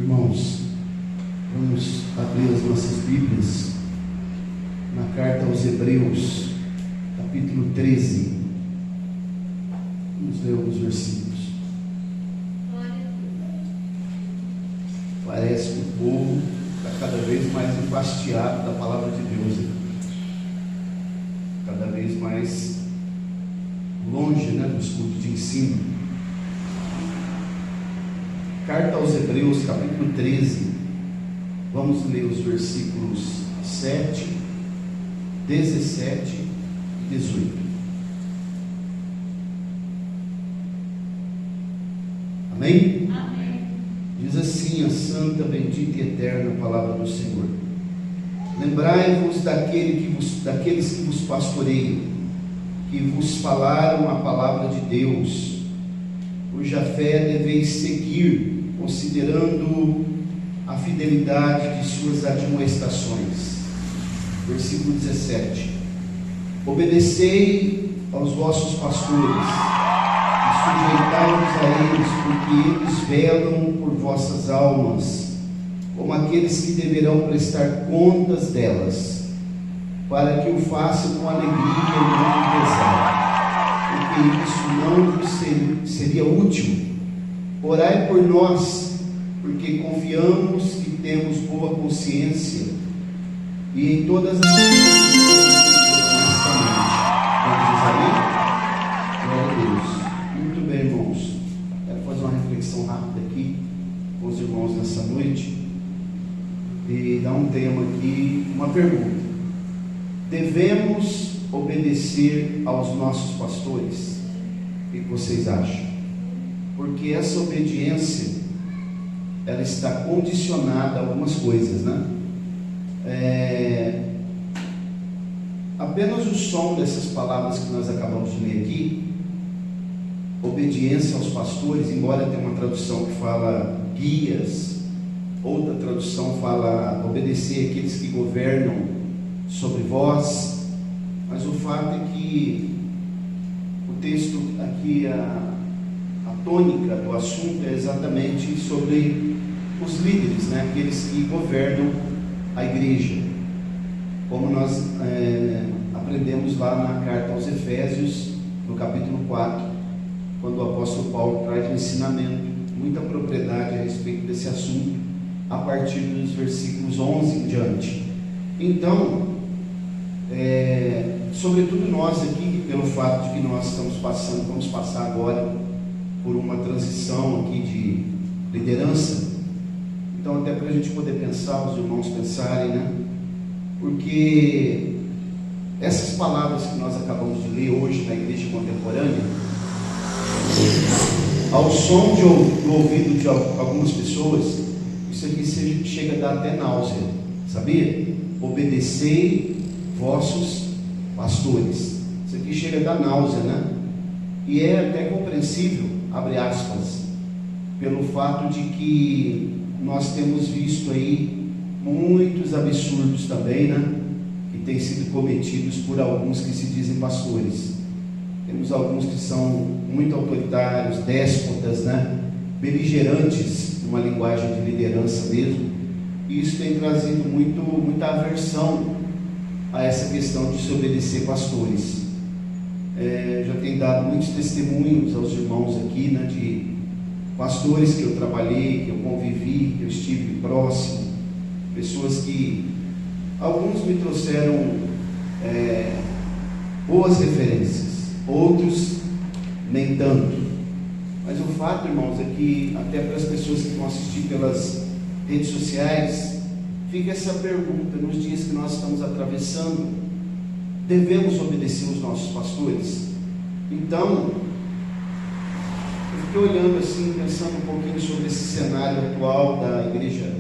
Irmãos, vamos abrir as nossas Bíblias na carta aos Hebreus, capítulo 13. Vamos ler alguns versículos. Parece que o povo está cada vez mais enfastiado da palavra de Deus, cada vez mais longe, dos cultos de ensino. Carta aos Hebreus, capítulo 13, vamos ler os versículos 7, 17 e 18. Amém? Amém. Diz assim a santa, bendita e eterna palavra do Senhor: lembrai-vos daqueles que vos pastoreiam, que vos falaram a palavra de Deus, cuja fé deveis seguir, considerando a fidelidade de suas admoestações. Versículo 17: obedecei aos vossos pastores e sujeitai-vos a eles, porque eles velam por vossas almas, como aqueles que deverão prestar contas delas, para que o façam com alegria e não com pesar, porque isso não vos seria útil. Orai por nós, porque confiamos que temos boa consciência, e em todas as coisas honestamente. Vamos dizer amém? Glória a Deus. Muito bem, irmãos. Quero fazer uma reflexão rápida aqui com os irmãos nessa noite e dar um tema aqui, uma pergunta: devemos obedecer aos nossos pastores? O que vocês acham? Porque essa obediência, ela está condicionada a algumas coisas, apenas o som dessas palavras que nós acabamos de ler aqui, obediência aos pastores, embora tenha uma tradução que fala guias, outra tradução fala obedecer àqueles que governam sobre vós, mas o fato é que o texto aqui, a tônica do assunto é exatamente sobre os líderes, aqueles que governam a igreja, como nós aprendemos lá na carta aos Efésios, no capítulo 4, quando o apóstolo Paulo traz um ensinamento, muita propriedade a respeito desse assunto, a partir dos versículos 11 em diante. Então, sobretudo nós aqui, pelo fato de que nós vamos passar agora por uma transição aqui de liderança, então até para a gente poder pensar, os irmãos pensarem, porque essas palavras que nós acabamos de ler hoje na igreja contemporânea, ao som do ouvido de algumas pessoas, isso aqui chega a dar até náusea, sabia? Obedecei vossos pastores. Isso aqui chega a dar náusea, E é até compreensível, abre aspas, pelo fato de que nós temos visto aí muitos absurdos também, que têm sido cometidos por alguns que se dizem pastores. Temos alguns que são muito autoritários, déspotas, beligerantes, uma linguagem de liderança mesmo, e isso tem trazido muita aversão a essa questão de se obedecer pastores. Já tem dado muitos testemunhos aos irmãos aqui, de pastores que eu trabalhei, que eu convivi, que eu estive próximo, pessoas que alguns me trouxeram boas referências, outros nem tanto. Mas o fato, irmãos, é que até para as pessoas que vão assistir pelas redes sociais, fica essa pergunta nos dias que nós estamos atravessando: devemos obedecer os nossos pastores? Então, eu fiquei olhando assim, pensando um pouquinho sobre esse cenário atual da igreja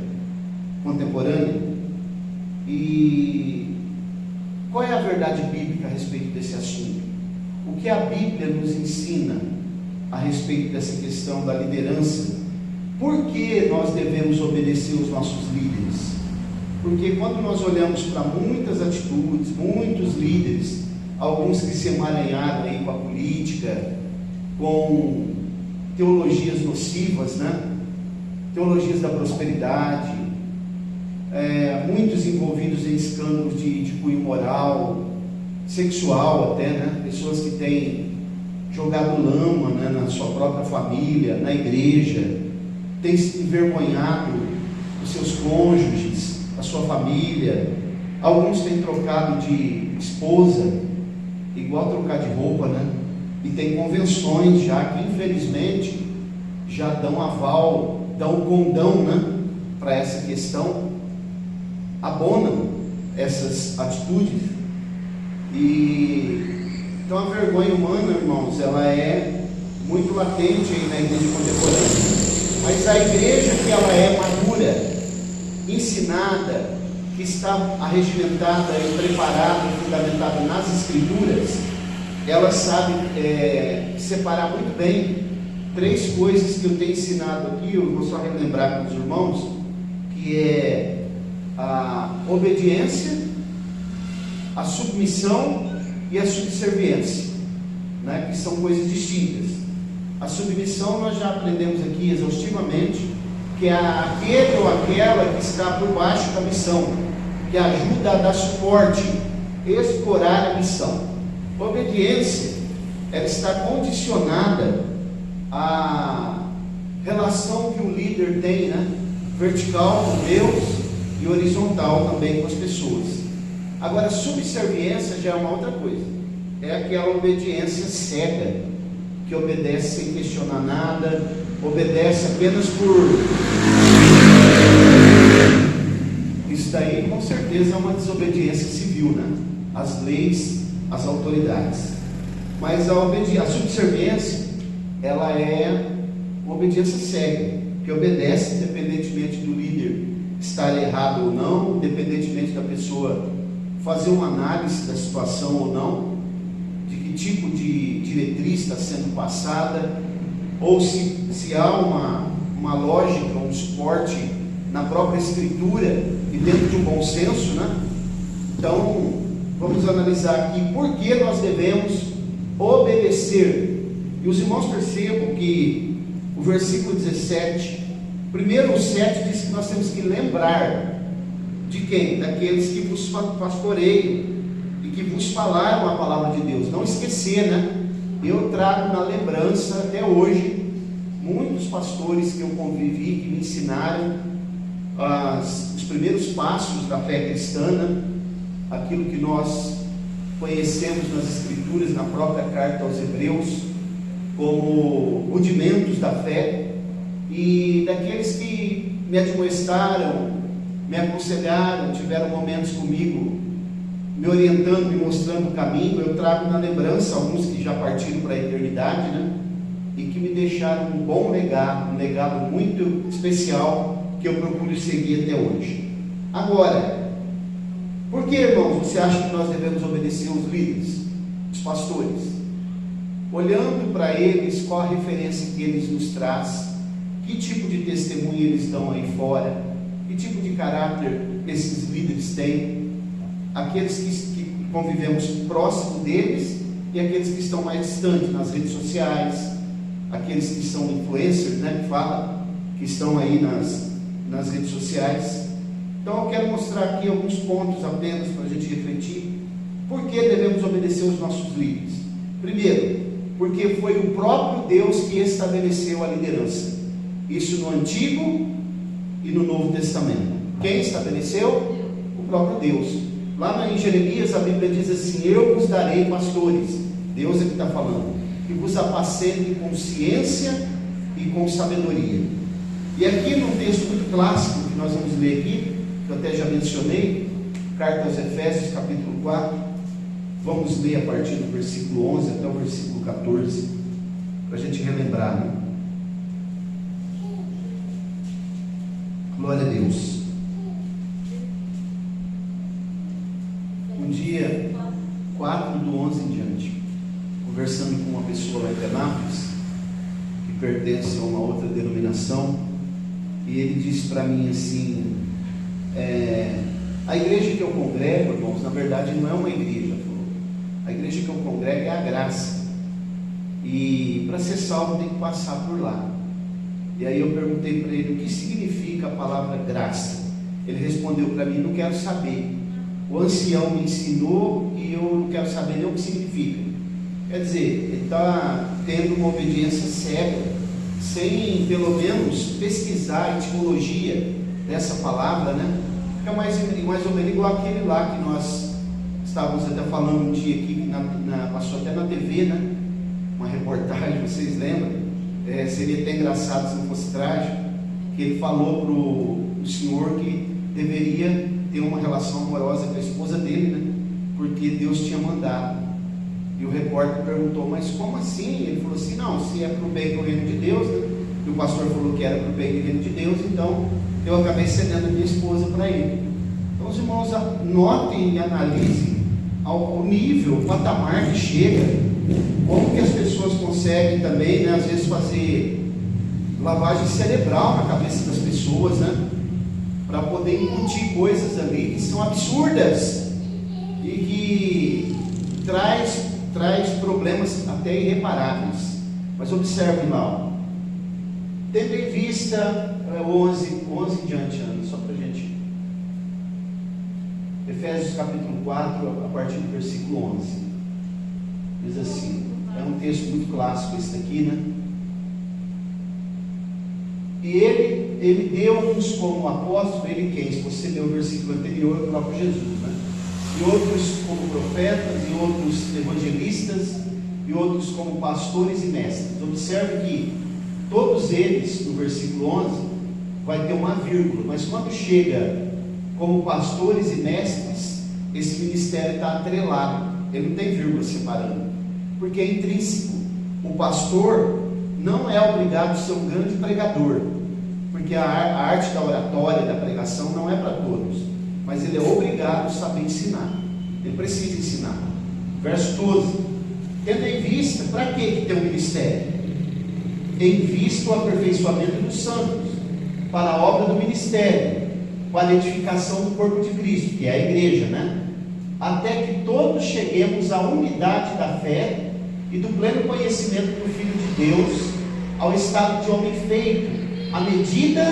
contemporânea, e qual é a verdade bíblica a respeito desse assunto? O que a Bíblia nos ensina a respeito dessa questão da liderança? Por que nós devemos obedecer os nossos líderes? Porque quando nós olhamos para muitas atitudes, muitos líderes, alguns que se emaranharam aí com a política, com teologias nocivas, teologias da prosperidade, muitos envolvidos em escândalos de cunho moral, sexual até, né? Pessoas que têm jogado lama, né, na sua própria família, na igreja, têm se envergonhado dos seus cônjuges, da sua família. Alguns têm trocado de esposa, igual trocar de roupa, né? E tem convenções já que infelizmente já dão aval, dão condão, né, para essa questão, abonam essas atitudes. E então a vergonha humana, irmãos, ela é muito latente aí na igreja contemporânea. Mas a igreja que ela é madura, ensinada, que está arregimentada e preparada e fundamentada nas Escrituras, ela sabe separar muito bem três coisas que eu tenho ensinado aqui. Eu vou só relembrar com os irmãos, que é a obediência, a submissão e a subserviência, né? Que são coisas distintas. A submissão nós já aprendemos aqui exaustivamente, que é aquele ou aquela que está por baixo da missão, que ajuda a dar suporte, explorar a missão. A obediência, ela está condicionada à relação que o líder tem, né? Vertical com Deus e horizontal também com as pessoas. Agora, subserviência já é uma outra coisa. É aquela obediência cega, que obedece sem questionar nada, obedece apenas por... Isso daí com certeza é uma desobediência civil, né? Às leis, às autoridades. Mas a subserviência, ela é uma obediência cega, que obedece independentemente do líder estar errado ou não, independentemente da pessoa fazer uma análise da situação ou não, de que tipo de diretriz está sendo passada, ou se há uma lógica, um suporte na própria Escritura e dentro de um bom senso, né? Então, vamos analisar aqui por que nós devemos obedecer. E os irmãos percebam que o versículo 17, primeiro o 7 diz que nós temos que lembrar de quem? Daqueles que vos pastoreiam e que vos falaram a palavra de Deus. Não esquecer, né? Eu trago na lembrança até hoje muitos pastores que eu convivi, que me ensinaram os primeiros passos da fé cristã, aquilo que nós conhecemos nas Escrituras, na própria carta aos Hebreus, como rudimentos da fé, e daqueles que me admoestaram, me aconselharam, tiveram momentos comigo, me orientando, me mostrando o caminho. Eu trago na lembrança alguns que já partiram para a eternidade, né? E que me deixaram um bom legado, um legado muito especial, que eu procuro seguir até hoje. Agora, por que, irmãos, você acha que nós devemos obedecer os líderes, os pastores? Olhando para eles, qual a referência que eles nos traz, que tipo de testemunho eles dão aí fora, que tipo de caráter esses líderes têm, aqueles que convivemos próximo deles e aqueles que estão mais distantes nas redes sociais, aqueles que são influencers, né, que falam, que estão aí nas redes sociais. Então eu quero mostrar aqui alguns pontos apenas para a gente refletir. Por que devemos obedecer os nossos líderes? Primeiro, porque foi o próprio Deus que estabeleceu a liderança. Isso no Antigo e no Novo Testamento. Quem estabeleceu? O próprio Deus. Lá em Jeremias a Bíblia diz assim: eu vos darei pastores, Deus é que está falando, que vos apacentem com ciência e com sabedoria. E aqui num texto muito clássico que nós vamos ler aqui, que eu até já mencionei, carta aos Efésios capítulo 4, vamos ler a partir do versículo 11 até o versículo 14, para a gente relembrar, né? Glória a Deus. Um dia, 4/11 em diante, conversando com uma pessoa lá em Penápolis, que pertence a uma outra denominação, e ele disse para mim assim: a igreja que eu congrego, irmãos, na verdade não é uma igreja, falou. A igreja que eu congrego é a graça, e para ser salvo tem que passar por lá. E aí eu perguntei para ele o que significa a palavra graça. Ele respondeu para mim: não quero saber. O ancião me ensinou e eu não quero saber nem o que significa. Quer dizer, ele está tendo uma obediência cega, sem pelo menos pesquisar a etimologia dessa palavra, né? Fica mais ou menos igual aquele lá que nós estávamos até falando um dia aqui, que passou até na TV, né? Uma reportagem, vocês lembram? Seria até engraçado se não fosse trágico, que ele falou para o senhor que deveria ter uma relação amorosa com a esposa dele, né? Porque Deus tinha mandado. E o repórter perguntou: mas como assim? Ele falou assim: não, se é para o bem do reino de Deus, né? E o pastor falou que era para o bem do reino de Deus, então eu acabei cedendo a minha esposa para ele. Então os irmãos notem e analisem ao nível, o patamar que chega, como que as pessoas conseguem também, né, às vezes fazer lavagem cerebral na cabeça das pessoas, né, para poder incutir coisas ali que são absurdas e que traz problemas até irreparáveis. Mas observem lá, tendo em vista 11 em diante, Ana, só para a gente. Efésios capítulo 4, a partir do versículo 11. Diz assim, é um texto muito clássico esse daqui, né? E ele deu uns como apóstolos, ele quem? Se você ler o versículo anterior, eu coloco Jesus, né? E outros como profetas, e outros evangelistas, e outros como pastores e mestres. Observe que todos eles, no versículo 11, vai ter uma vírgula, mas quando chega como pastores e mestres, esse ministério está atrelado, ele não tem vírgula separando, porque é intrínseco. O pastor não é obrigado a ser um grande pregador, porque a arte da oratória, da pregação, não é para todos, mas ele é obrigado a saber ensinar, ele precisa ensinar. Verso 12: tendo em vista, para que tem um ministério? Em vista o aperfeiçoamento dos santos, para a obra do ministério, para a edificação do corpo de Cristo, que é a igreja, né? Até que todos cheguemos à unidade da fé e do pleno conhecimento do Filho de Deus, ao estado de homem feito, à medida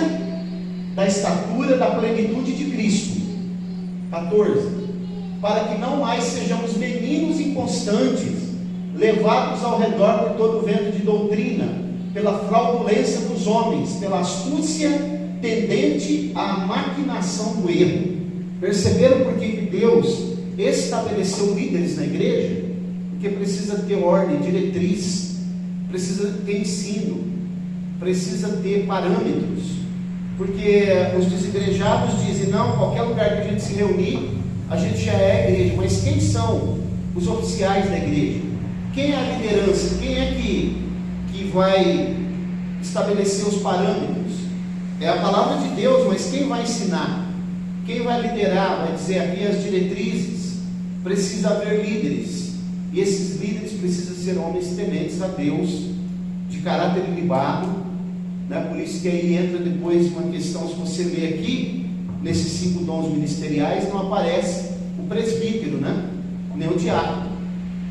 da estatura da plenitude de Cristo. 14. Para que não mais sejamos meninos inconstantes, levados ao redor por todo o vento de doutrina, pela fraudulência dos homens, pela astúcia tendente à maquinação do erro. Perceberam por que Deus estabeleceu líderes na igreja? Porque precisa ter ordem, diretriz, precisa ter ensino, precisa ter parâmetros, porque os desigrejados dizem: não, qualquer lugar que a gente se reunir, a gente já é a igreja. Mas quem são os oficiais da igreja? Quem é a liderança? Quem é que vai estabelecer os parâmetros? É a palavra de Deus, mas quem vai ensinar? Quem vai liderar? Vai dizer aqui as diretrizes. Precisa haver líderes, e esses líderes precisam ser homens tementes a Deus, de caráter ilibado, né? Por isso que aí entra depois uma questão. Se você ler aqui, nesses 5 dons ministeriais, não aparece o presbítero, né? Nem o diácono,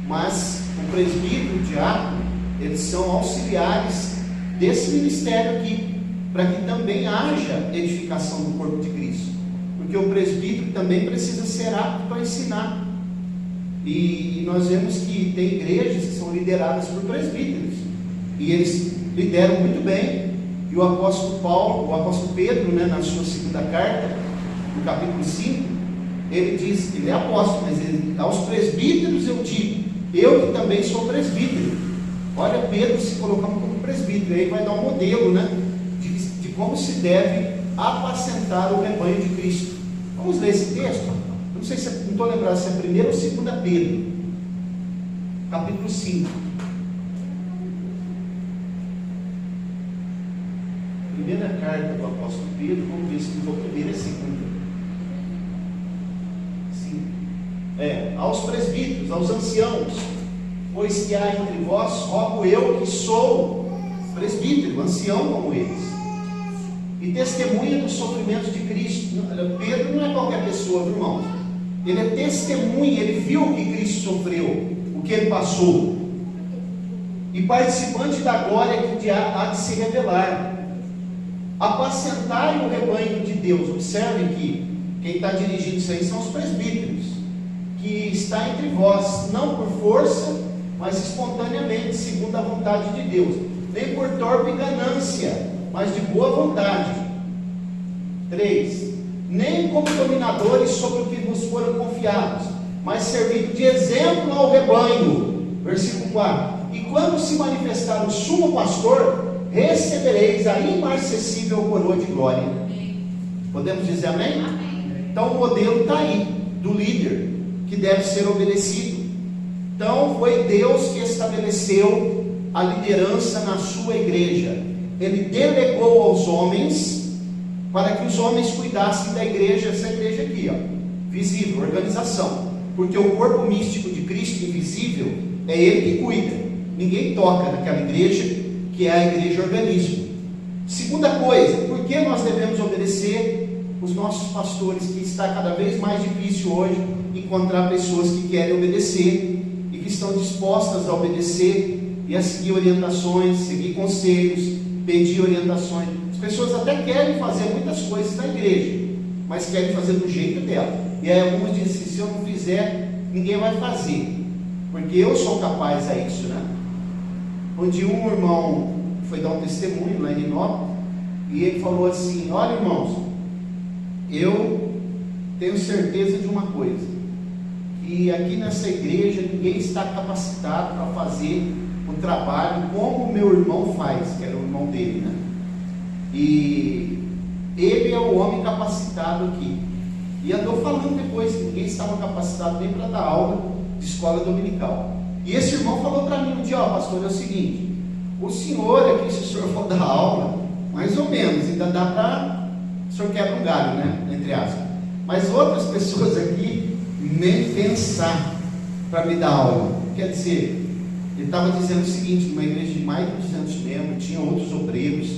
mas o presbítero e o diácono, eles são auxiliares desse ministério aqui, para que também haja edificação do corpo de Cristo, porque o presbítero também precisa ser apto para ensinar. E nós vemos que tem igrejas que são lideradas por presbíteros, e eles lideram muito bem. E o apóstolo Pedro, né, na sua segunda carta, no capítulo 5, ele diz, ele é apóstolo, mas aos presbíteros eu digo, eu que também sou presbítero. Olha Pedro se colocando como presbítero, aí vai dar um modelo, né, de como se deve apacentar o rebanho de Cristo. Vamos ler esse texto? Eu não sei se não estou lembrado se é 1 ou 2 Pedro, capítulo 5. Primeira carta do apóstolo Pedro, vamos ver se não for primeira, é segunda. Sim. Aos presbíteros, aos anciãos, pois que há entre vós, rogo eu que sou presbítero, ancião como eles, e testemunha dos sofrimentos de Cristo. Pedro não é qualquer pessoa, viu, irmãos? Ele é testemunha, ele viu o que Cristo sofreu, o que ele passou, e participante da glória que há de se revelar. Apacentai o rebanho de Deus. Observe que quem está dirigindo isso aí são os presbíteros, que está entre vós, não por força, mas espontaneamente, segundo a vontade de Deus, nem por torpe ganância, mas de boa vontade. 3. Nem como dominadores sobre o que vos foram confiados, mas servindo de exemplo ao rebanho. Versículo 4. E quando se manifestar o sumo pastor, recebereis a imarcessível coroa de glória. Podemos dizer amém? Amém. Então o modelo está aí, do líder, que deve ser obedecido. Então foi Deus que estabeleceu a liderança na sua igreja. Ele delegou aos homens, para que os homens cuidassem da igreja, essa igreja aqui, ó, visível, organização. Porque o corpo místico de Cristo invisível é Ele que cuida. Ninguém toca naquela igreja, que é a igreja organismo. Segunda coisa, por que nós devemos obedecer os nossos pastores? Que está cada vez mais difícil hoje encontrar pessoas que querem obedecer e que estão dispostas a obedecer e a seguir orientações, seguir conselhos, pedir orientações. As pessoas até querem fazer muitas coisas na igreja, mas querem fazer do jeito dela. E aí alguns dizem assim: se eu não fizer, ninguém vai fazer, porque eu sou capaz a isso, né? Onde um irmão foi dar um testemunho lá em Rinópolis, e ele falou assim: olha, irmãos, eu tenho certeza de uma coisa, que aqui nessa igreja ninguém está capacitado para fazer o trabalho como o meu irmão faz, que era o irmão dele, né? E ele é o homem capacitado aqui. E andou falando depois que ninguém estava capacitado nem para dar aula de escola dominical. E esse irmão falou para mim um dia: ó, pastor, é o seguinte, o senhor aqui, se o senhor for dar aula, mais ou menos, ainda dá para, o senhor quebra um galho, né, entre aspas, mas outras pessoas aqui nem pensar para me dar aula. Quer dizer, ele estava dizendo o seguinte: numa igreja de mais de 200 membros, tinha outros obreiros,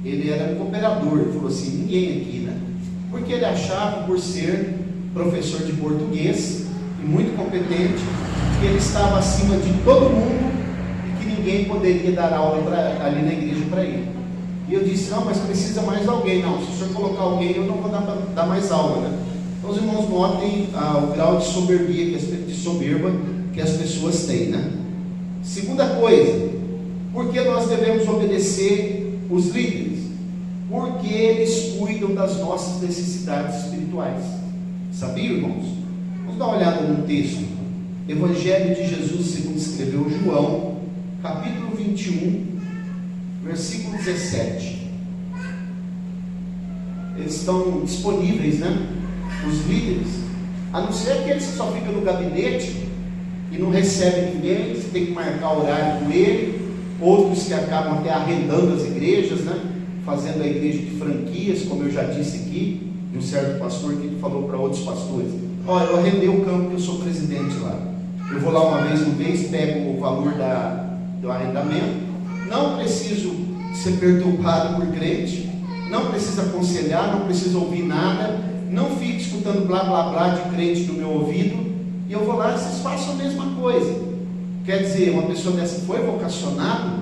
ele era cooperador. Ele falou assim: ninguém aqui, né? Porque ele achava, por ser professor de português e muito competente, que ele estava acima de todo mundo e que ninguém poderia dar aula ali na igreja para ele. E eu disse: não, mas precisa mais alguém. Não, se o senhor colocar alguém, eu não vou dar mais aula, né? Então os irmãos notem o grau de soberbia, de soberba que as pessoas têm, né? Segunda coisa, por que nós devemos obedecer os líderes? Porque eles cuidam das nossas necessidades espirituais. Sabia, irmãos? Vamos dar uma olhada no texto. Evangelho de Jesus segundo escreveu João, capítulo 21, versículo 17. Eles estão disponíveis, né? Os líderes, a não ser aqueles que só ficam no gabinete e não recebem ninguém, você tem que marcar horário com ele. Outros que acabam até arrendando as igrejas, né? Fazendo a igreja de franquias, como eu já disse aqui, de um certo pastor que falou para outros pastores: olha, eu arrendei o campo que eu sou presidente lá, eu vou lá uma vez no mês, pego o valor do arrendamento, não preciso ser perturbado por crente, não preciso aconselhar, não preciso ouvir nada, não fico escutando blá blá blá de crente no meu ouvido, e eu vou lá e vocês façam a mesma coisa. Quer dizer, uma pessoa dessa foi vocacionada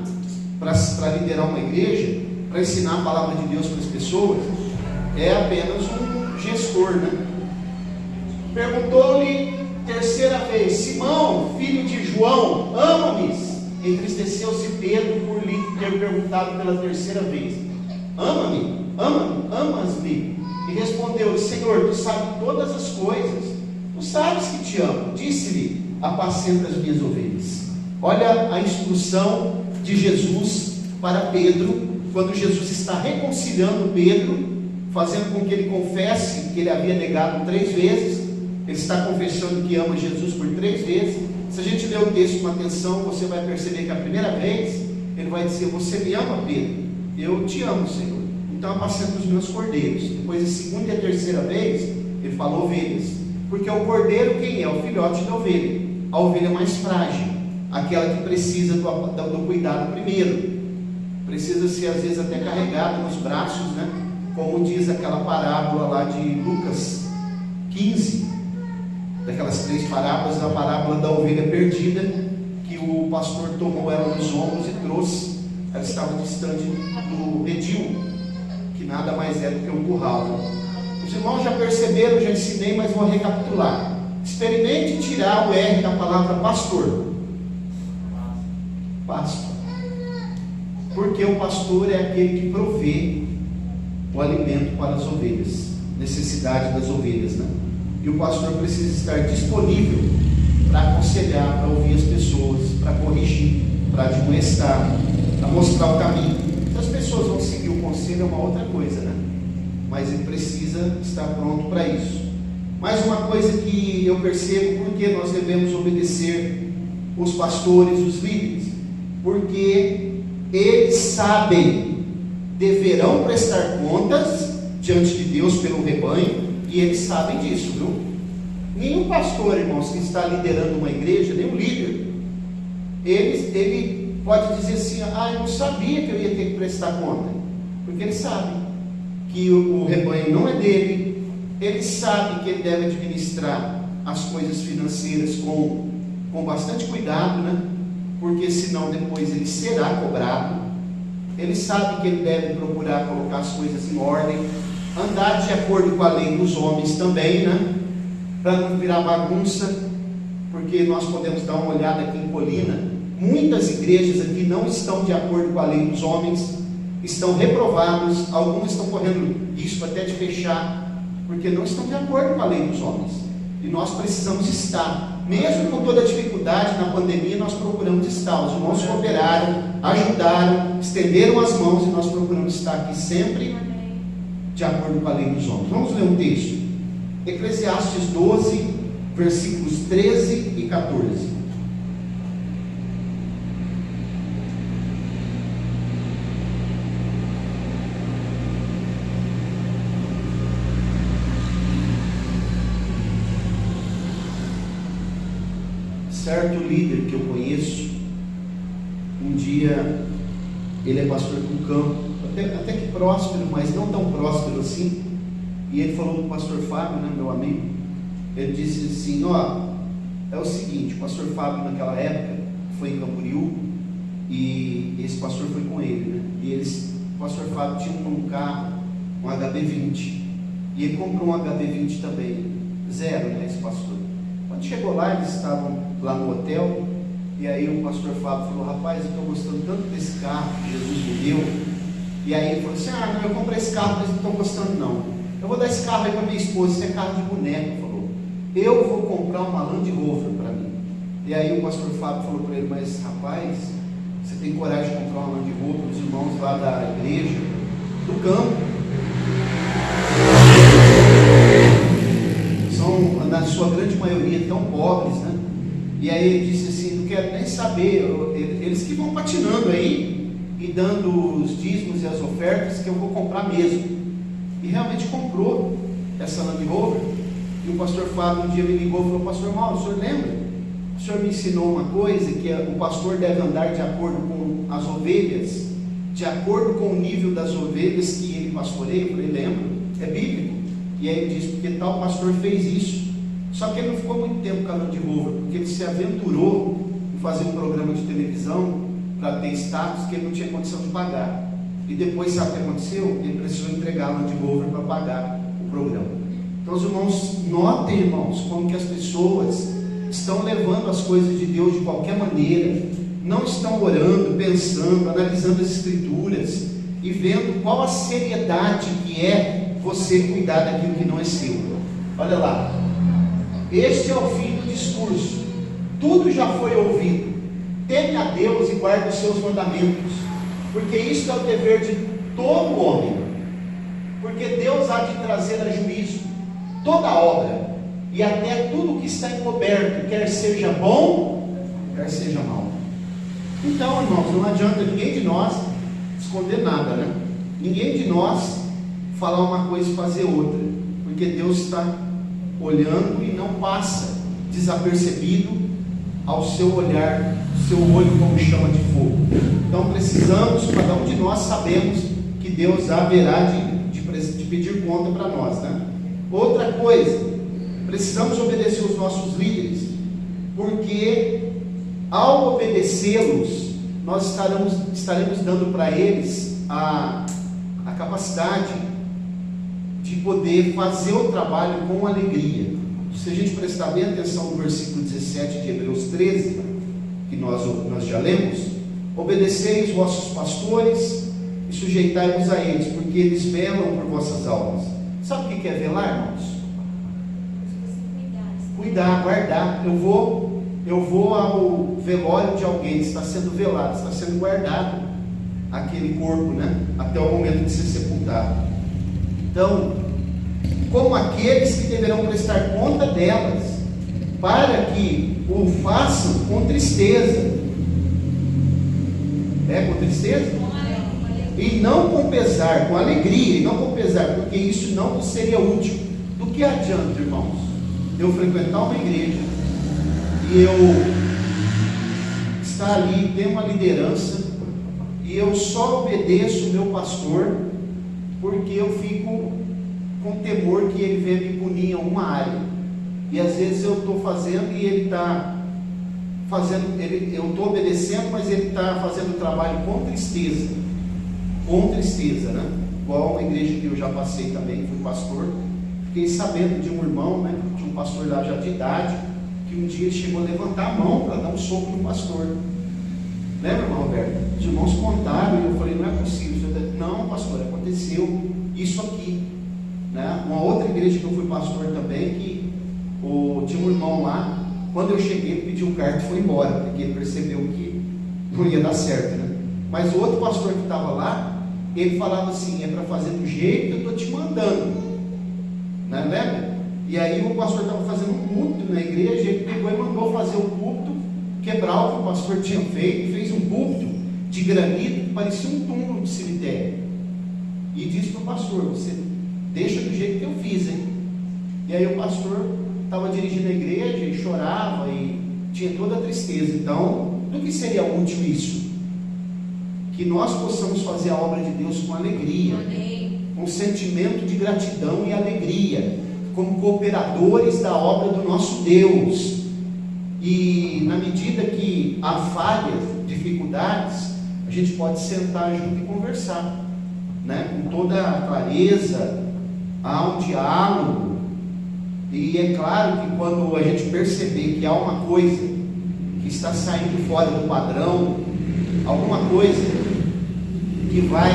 para liderar uma igreja, para ensinar a palavra de Deus para as pessoas, é apenas um gestor, né? Perguntou-lhe terceira vez: Simão, filho de João, ama-me? Entristeceu-se Pedro por lhe ter perguntado pela terceira vez: ama-me? Amas-me? E respondeu-lhe: Senhor, tu sabes todas as coisas, tu sabes que te amo. Disse-lhe: apacenta as minhas ovelhas. Olha a instrução de Jesus para Pedro, quando Jesus está reconciliando Pedro, fazendo com que ele confesse que ele havia negado 3 vezes. Ele está confessando que ama Jesus por 3 vezes. Se a gente ler o texto com atenção, você vai perceber que a primeira vez ele vai dizer: você me ama, Pedro? Eu te amo, Senhor, então apacenta os meus cordeiros. Depois, a segunda e a terceira vez, ele fala ovelhas, porque o cordeiro quem é? O filhote da ovelha, a ovelha mais frágil, aquela que precisa do cuidado primeiro, precisa ser às vezes até carregada nos braços, né? Como diz aquela parábola lá de Lucas 15, daquelas 3 parábolas, a parábola da ovelha perdida, que o pastor tomou ela nos ombros e trouxe. Ela estava distante do redil, nada mais é do que um curral. Os irmãos já perceberam, já ensinei, mas vou recapitular. Experimente tirar o R da palavra pastor. Pasto. Porque o pastor é aquele que provê o alimento para as ovelhas, necessidade das ovelhas, né? E o pastor precisa estar disponível para aconselhar, para ouvir as pessoas, para corrigir, para admoestar, para mostrar o caminho. Se as pessoas vão seguir o conselho é uma outra coisa, né? Mas ele precisa estar pronto para isso. Mais uma coisa que eu percebo, porque nós devemos obedecer os pastores, os líderes, porque eles sabem, deverão prestar contas diante de Deus pelo rebanho, e eles sabem disso, viu? Nenhum pastor, irmãos, que está liderando uma igreja, nenhum líder, ele pode dizer assim: eu não sabia que eu ia ter que prestar conta, porque ele sabe que o rebanho não é dele, ele sabe que ele deve administrar as coisas financeiras com bastante cuidado, né? Porque senão depois ele será cobrado. Ele sabe que ele deve procurar colocar as coisas em ordem, andar de acordo com a lei dos homens também, né? Para não virar bagunça, porque nós podemos dar uma olhada aqui em Colina, muitas igrejas aqui não estão de acordo com a lei dos homens, estão reprovados, algumas estão correndo risco até de fechar, porque não estão de acordo com a lei dos homens, e nós precisamos estar, mesmo com toda a dificuldade na pandemia, nós procuramos estar, os irmãos cooperaram, ajudaram, estenderam as mãos, e nós procuramos estar aqui sempre de acordo com a lei dos homens. Vamos ler um texto, Eclesiastes 12, versículos 13 e 14. Certo líder que eu conheço, um dia, ele é pastor de um campo, até que próspero, mas não tão próspero assim, e ele falou para o pastor Fábio, né, meu amigo, ele disse assim: é o seguinte, o pastor Fábio naquela época foi em Camboriú, e esse pastor foi com ele, né, e o pastor Fábio tinha um carro, um HB20, e ele comprou um HB20 também, zero, né, esse pastor. Quando chegou lá, eles estavam lá no hotel, e aí o pastor Fábio falou: rapaz, eu estou gostando tanto desse carro que Jesus me deu. E aí ele falou assim: não, eu comprei esse carro, mas não estou gostando não, eu vou dar esse carro aí para minha esposa, isso é carro de boneco. Falou: eu vou comprar uma Land Rover para mim. E aí o pastor Fábio falou para ele: mas rapaz, você tem coragem de comprar uma Land Rover? Os irmãos lá da igreja, do campo, são, na sua grande maioria, tão pobres, né? E aí ele disse assim: não quero nem saber, eles que vão patinando aí e dando os dízimos e as ofertas, que eu vou comprar mesmo. E realmente comprou essa Land Rover. E o pastor Fábio um dia me ligou e falou: pastor Mauro, o senhor lembra? O senhor me ensinou uma coisa, que o pastor deve andar de acordo com as ovelhas, de acordo com o nível das ovelhas que ele pastoreia. Eu falei: lembro, é bíblico. E aí ele disse: porque tal pastor fez isso. Só que ele não ficou muito tempo com a Land Rover, porque ele se aventurou em fazer um programa de televisão para ter status que ele não tinha condição de pagar. E depois, sabe o que aconteceu? Ele precisou entregar a Land Rover para pagar o programa. Então, os irmãos, notem, irmãos, como que as pessoas estão levando as coisas de Deus de qualquer maneira, não estão orando, pensando, analisando as escrituras e vendo qual a seriedade que é você cuidar daquilo que não é seu. Olha lá, este é o fim do discurso, tudo já foi ouvido, teme a Deus e guarde os seus mandamentos, porque isto é o dever de todo homem, porque Deus há de trazer a juízo toda obra, e até tudo que está encoberto, quer seja bom, quer seja mal. Então, irmãos, não adianta ninguém de nós esconder nada, né? Ninguém de nós falar uma coisa e fazer outra, porque Deus está olhando e não passa desapercebido ao seu olhar, seu olho como chama de fogo. Então precisamos, cada um de nós sabemos que Deus haverá de pedir conta para nós, né? Outra coisa, precisamos obedecer os nossos líderes, porque ao obedecê-los, nós estaremos dando para eles a capacidade de poder fazer o trabalho com alegria. Se a gente prestar bem atenção no versículo 17 de Hebreus 13, que nós já lemos: obedecei os vossos pastores e sujeitai-vos a eles, porque eles velam por vossas almas. Sabe o que é velar, irmãos? Cuidar, guardar. Eu vou ao velório de alguém, está sendo velado, está sendo guardado aquele corpo, né? Até o momento de ser sepultado. Então, como aqueles que deverão prestar conta delas, para que o façam com tristeza. Com tristeza? E não com pesar, com alegria, e não com pesar, porque isso não vos seria útil. Do que adianta, irmãos, eu frequentar uma igreja e eu estar ali, ter uma liderança, e eu só obedeço o meu pastor porque eu fico com temor que ele venha me punir em alguma área, e às vezes eu estou fazendo e ele está fazendo, eu estou obedecendo, mas ele está fazendo o trabalho com tristeza, né? Igual uma igreja que eu já passei também, fui pastor, fiquei sabendo de um irmão, né, de um pastor lá já de idade, que um dia ele chegou a levantar a mão para dar um soco no pastor. Lembra, irmão Roberto? Os irmãos contaram e eu falei: não é possível. Não, pastor, aconteceu isso aqui, né? Uma outra igreja que eu fui pastor também, que tinha um irmão lá, quando eu cheguei ele pediu um carta e foi embora, porque ele percebeu que não ia dar certo, né? Mas o outro pastor que estava lá, ele falava assim: é para fazer do jeito que eu estou te mandando, né? Lembra? E aí o pastor estava fazendo um culto na igreja, ele pegou e mandou fazer o culto, quebrar o que o pastor tinha feito, fez um púlpito de granito que parecia um túmulo de cemitério, e disse para o pastor: você deixa do jeito que eu fiz, hein? E aí o pastor estava dirigindo a igreja e chorava e tinha toda a tristeza. Então, do que seria útil isso? Que nós possamos fazer a obra de Deus com alegria, com sentimento de gratidão e alegria, como cooperadores da obra do nosso Deus. E na medida que há falhas, dificuldades, a gente pode sentar junto e conversar, né? Com toda a clareza, há um diálogo. E é claro que quando a gente perceber que há uma coisa que está saindo fora do padrão, alguma coisa que vai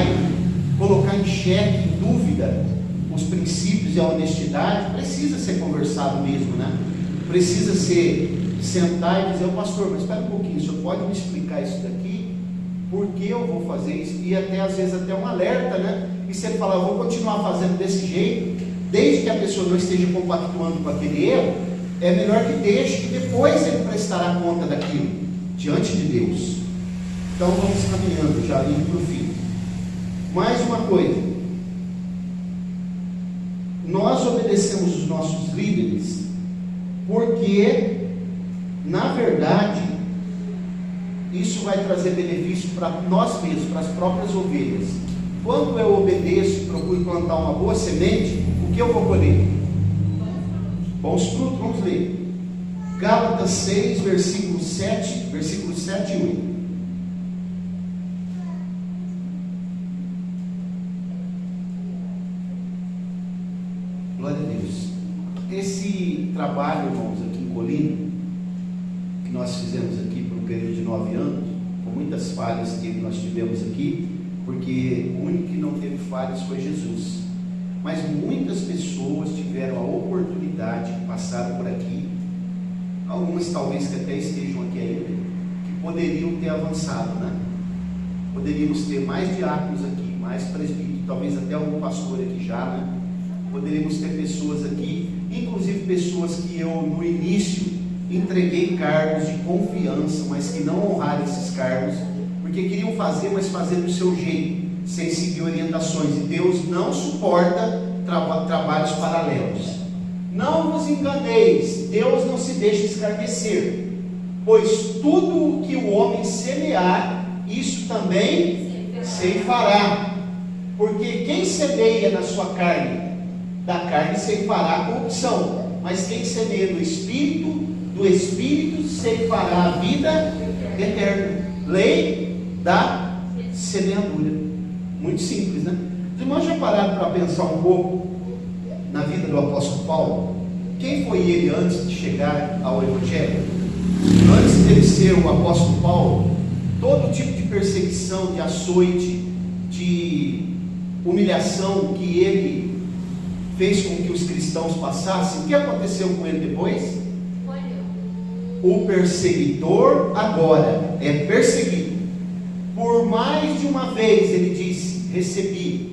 colocar em xeque, em dúvida, os princípios e a honestidade, precisa ser conversado mesmo, né? Precisa ser sentar e dizer: pastor, mas espera um pouquinho, o senhor pode me explicar isso daqui? Por que eu vou fazer isso? E até às vezes até um alerta, né? E se ele falar: eu vou continuar fazendo desse jeito, desde que a pessoa não esteja compactuando com aquele erro, é melhor que deixe, que depois ele prestará conta daquilo diante de Deus. Então vamos caminhando, já indo para o fim. Mais uma coisa: nós obedecemos os nossos líderes porque, na verdade, isso vai trazer benefício para nós mesmos, para as próprias ovelhas. Quando eu obedeço e procuro plantar uma boa semente, o que eu vou colher? Bons frutos. Vamos ler Gálatas 6, versículos 7 e 8. Glória a Deus. Esse trabalho, irmãos, aqui em Colina, que nós fizemos aqui por um período de 9 anos, com muitas falhas que nós tivemos aqui, porque o único que não teve falhas foi Jesus. Mas muitas pessoas tiveram a oportunidade, passaram por aqui, algumas talvez que até estejam aqui ainda, que poderiam ter avançado, né? Poderíamos ter mais diáconos aqui, mais presbíteros, talvez até algum pastor aqui já, né? Poderíamos ter pessoas aqui, inclusive pessoas que eu no início entreguei cargos de confiança, mas que não honraram esses cargos, porque queriam fazer, mas fazer do seu jeito, sem seguir orientações. E Deus não suporta trabalhos paralelos. Não vos enganeis, Deus não se deixa escarnecer, pois tudo o que o homem semear, isso também ceifará. Porque quem semeia na sua carne, da carne ceifará a corrupção, mas quem semeia no Espírito, do Espírito ceifará a vida eterna. Lei da semeadura. Muito simples, né? Os irmãos já pararam para pensar um pouco na vida do apóstolo Paulo? Quem foi ele antes de chegar ao Evangelho? Antes dele ser o apóstolo Paulo, todo tipo de perseguição, de açoite, de humilhação que ele fez com que os cristãos passassem, o que aconteceu com ele depois? O perseguidor agora é perseguido. Por mais de uma vez ele disse: recebi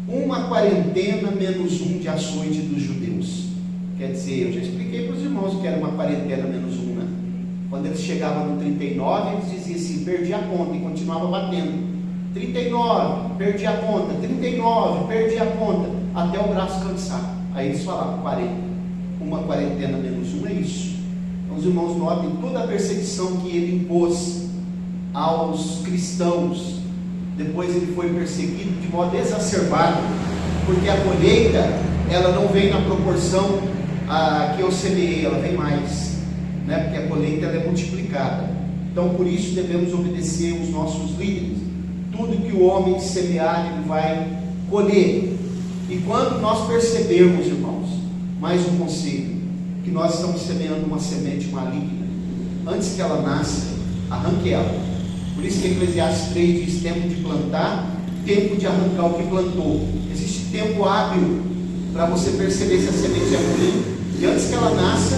uma quarentena menos um de açoite dos judeus. Quer dizer, eu já expliquei para os irmãos que era uma quarentena menos um, né? Quando eles chegavam no 39, eles diziam assim: perdi a conta, e continuava batendo. 39, perdi a conta. 39, perdi a conta, até o braço cansar. Aí eles falavam: 40. Uma quarentena menos um é isso. Então os irmãos notem toda a perseguição que ele impôs aos cristãos. Depois ele foi perseguido de modo exacerbado, porque a colheita, ela não vem na proporção que eu semeei, ela vem mais, né? Porque a colheita, ela é multiplicada. Então por isso devemos obedecer os nossos líderes. Tudo que o homem semear, ele vai colher. E quando nós percebermos, irmãos, mais um conselho, que nós estamos semeando uma semente maligna, antes que ela nasça, arranque ela. Por isso que Eclesiastes 3 diz: tempo de plantar, tempo de arrancar o que plantou. Existe tempo hábil para você perceber se a semente é ruim, e antes que ela nasça,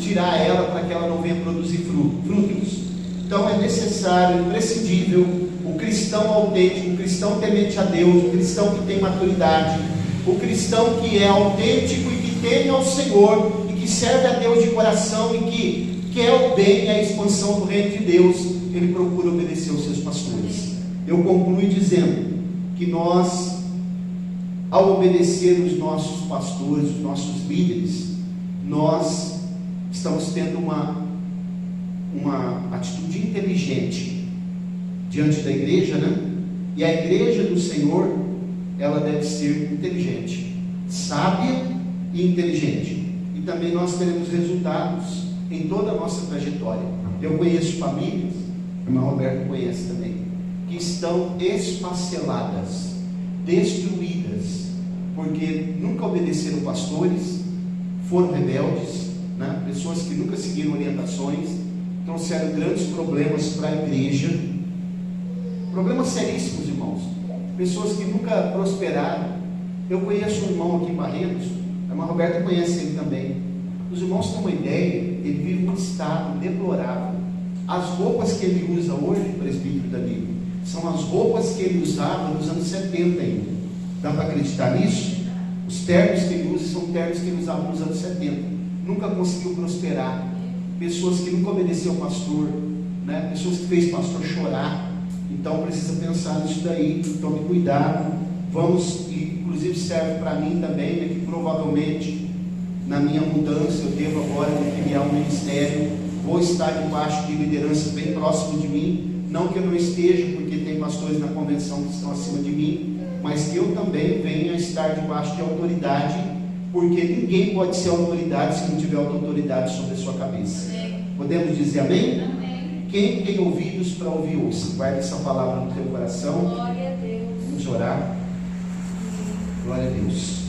tirar ela para que ela não venha produzir frutos. Então é necessário, imprescindível, o cristão autêntico, o cristão temente a Deus, o cristão que tem maturidade, o cristão que é autêntico e que teme ao Senhor, e que serve a Deus de coração, e que quer o bem e a expansão do reino de Deus, ele procura obedecer aos seus pastores. Eu concluo dizendo que nós, ao obedecer os nossos pastores, os nossos líderes, nós estamos tendo uma atitude inteligente diante da igreja, né? E a igreja do Senhor, ela deve ser inteligente, sábia e inteligente. E também nós teremos resultados em toda a nossa trajetória. Eu conheço famílias, o irmão Roberto conhece também, que estão esfaceladas, destruídas, porque nunca obedeceram pastores, foram rebeldes, né? Pessoas que nunca seguiram orientações, trouxeram grandes problemas para a igreja, problemas seríssimos, irmãos. Pessoas que nunca prosperaram. Eu conheço um irmão aqui em Barretos, a irmã Roberta conhece ele também. Os irmãos têm uma ideia, ele vive num estado deplorável. As roupas que ele usa hoje, presbítero Danilo, são as roupas que ele usava nos anos 70 ainda. Dá para acreditar nisso? Os ternos que ele usa são ternos que ele usava nos anos 70. Nunca conseguiu prosperar. Pessoas que nunca obedeceu ao pastor, né? Pessoas que fez pastor chorar. Então precisa pensar nisso daí. Tome cuidado. Vamos, inclusive serve para mim também, né, que provavelmente na minha mudança eu devo agora criar um ministério. Vou estar debaixo de liderança bem próximo de mim. Não que eu não esteja, porque tem pastores na convenção que estão acima de mim, mas que eu também venha a estar debaixo de autoridade, porque ninguém pode ser autoridade se não tiver autoridade sobre a sua cabeça. Amém. Podemos dizer amém? Amém. Quem tem ouvidos para ouvir, ouça. Guarda essa palavra no teu coração. Glória a Deus. Vamos orar. Glória a Deus.